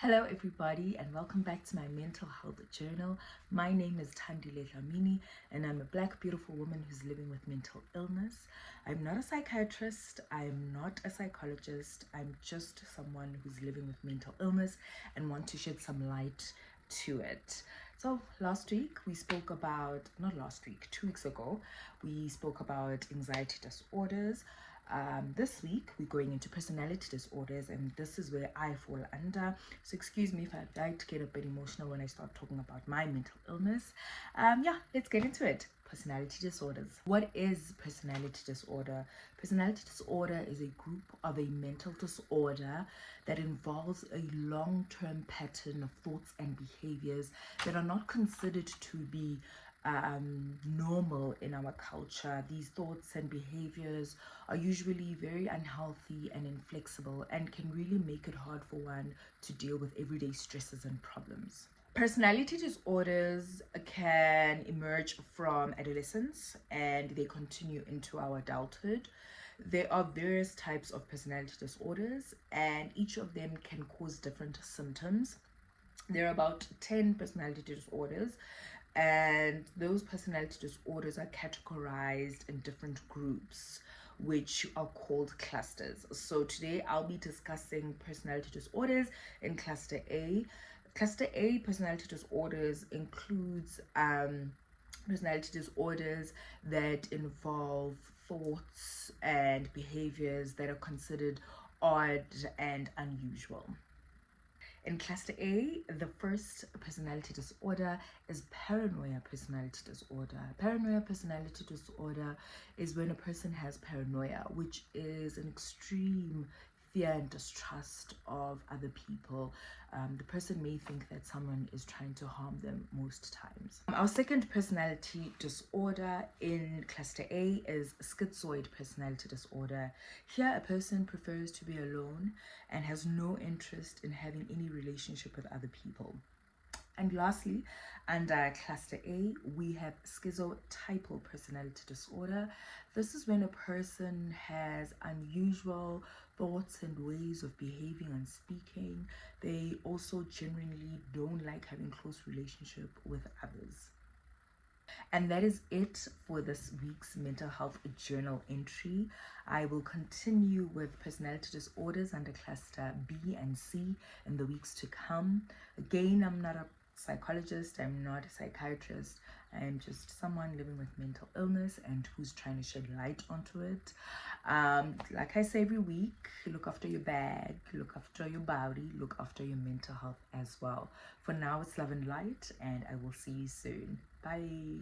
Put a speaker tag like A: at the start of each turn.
A: Hello everybody and welcome back to my mental health journal. My name is Thandile Dlamini and I'm a black beautiful woman who's living with mental illness. I'm not a psychiatrist, I'm not a psychologist, I'm just someone who's living with mental illness and want to shed some light to it. So last week we spoke about, not last week, 2 weeks ago, we spoke about anxiety disorders. This week we're going into personality disorders, and this is where I fall under. So excuse me if I like to get a bit emotional when I start talking about my mental illness. Yeah, let's get into it. Personality disorders. What is personality disorder? Personality disorder is a group of a mental disorder that involves a long-term pattern of thoughts and behaviors that are not considered to be normal in our culture. These thoughts and behaviors are usually very unhealthy and inflexible and can really make it hard for one to deal with everyday stresses and problems. Personality disorders can emerge from adolescence and they continue into our adulthood. There are various types of personality disorders and each of them can cause different symptoms. There are about 10 personality disorders, and those personality disorders are categorized in different groups which are called clusters. So today I'll be discussing personality disorders in cluster A. Cluster A personality disorders includes personality disorders that involve thoughts and behaviors that are considered odd and unusual. In cluster A, the first personality disorder is paranoia personality disorder. Paranoia personality disorder is when a person has paranoia, which is an extreme fear and distrust of other people. The person may think that someone is trying to harm them most times. Our second personality disorder in cluster A is schizoid personality disorder. Here, a person prefers to be alone and has no interest in having any relationship with other people. And lastly, under cluster A, we have schizotypal personality disorder. This is when a person has unusual thoughts and ways of behaving and speaking. They also generally don't like having close relationship with others. And that is it for this week's mental health journal entry. I will continue with personality disorders under cluster B and C in the weeks to come. Again, I'm not a psychologist, I'm not a psychiatrist, I'm just someone living with mental illness and who's trying to shed light onto it. Like I say every week, look after your bag, look after your body, look after your mental health as well. For now, it's love and light, and I will see you soon. Bye.